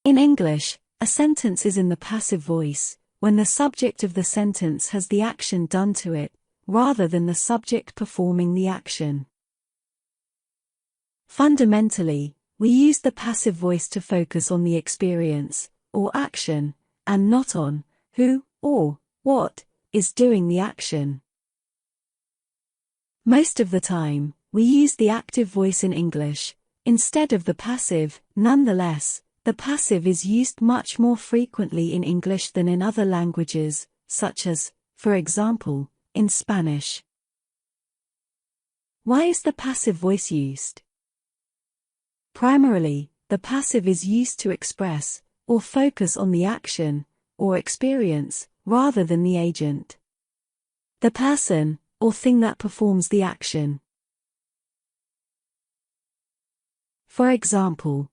In English, a sentence is in the passive voice when the subject of the sentence has the action done to it, rather than the subject performing the action. Fundamentally, we use the passive voice to focus on the experience, or action, and not on who, or what, is doing the action. Most of the time, we use the active voice in English, instead of the passive. Nonetheless, the passive is used much more frequently in English than in other languages, such as, for example, in Spanish. Why is the passive voice used? Primarily, the passive is used to express, or focus on the action, or experience, rather than the agent. The person, or thing that performs the action. For example,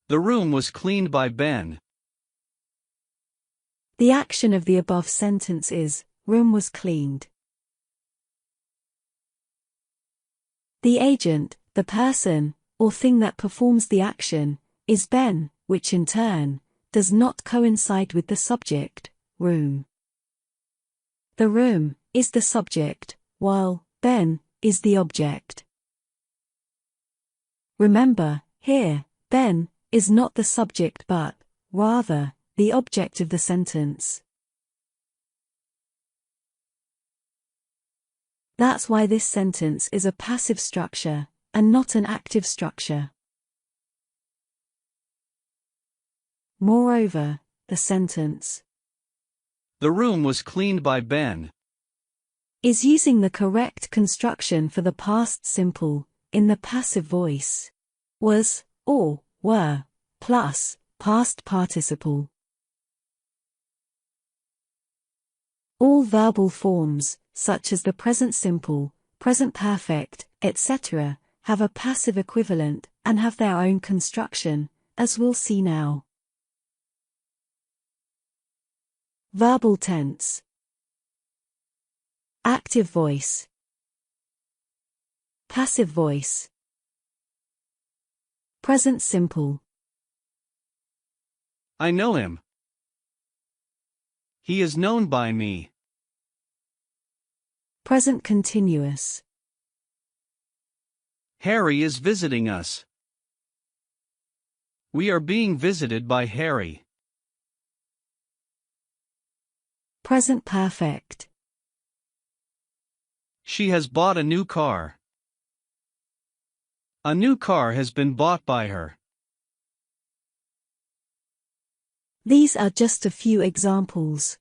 the room was cleaned by Ben. The action of the above sentence is, room was cleaned. The agent, the person, or thing that performs the action, is Ben, which in turn, does not coincide with the subject, room. The room is the subject, while Ben is the object. Remember, here, Ben is not the subject but, rather, the object of the sentence. That's why this sentence is a passive structure, and not an active structure. Moreover, the sentence, the room was cleaned by Ben, is using the correct construction for the past simple, in the passive voice. Was, or, were, plus, past participle. All verbal forms, such as the present simple, present perfect, etc., have a passive equivalent, and have their own construction, as we'll see now. Verbal tense. Active voice. Passive voice. Present simple. I know him. He is known by me. Present continuous. Harry is visiting us. We are being visited by Harry. Present perfect. She has bought a new car. A new car has been bought by her. These are just a few examples.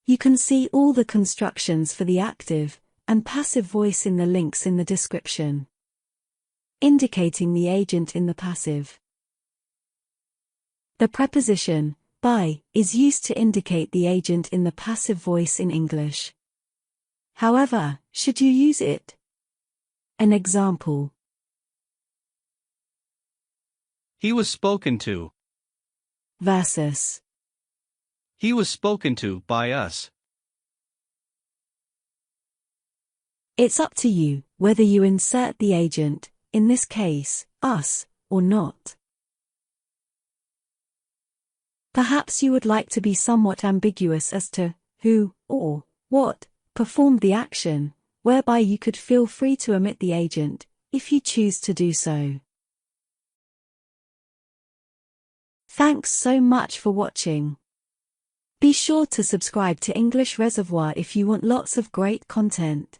You can see all the constructions for the active and passive voice in the links in the description, indicating the agent in the passive. The preposition by is used to indicate the agent in the passive voice in English. However, should you use it? An example. He was spoken to. Versus. He was spoken to by us. It's up to you whether you insert the agent, in this case, us, or not. Perhaps you would like to be somewhat ambiguous as to who, or what, performed the action, whereby you could feel free to omit the agent, if you choose to do so. Thanks so much for watching. Be sure to subscribe to English Reservoir if you want lots of great content.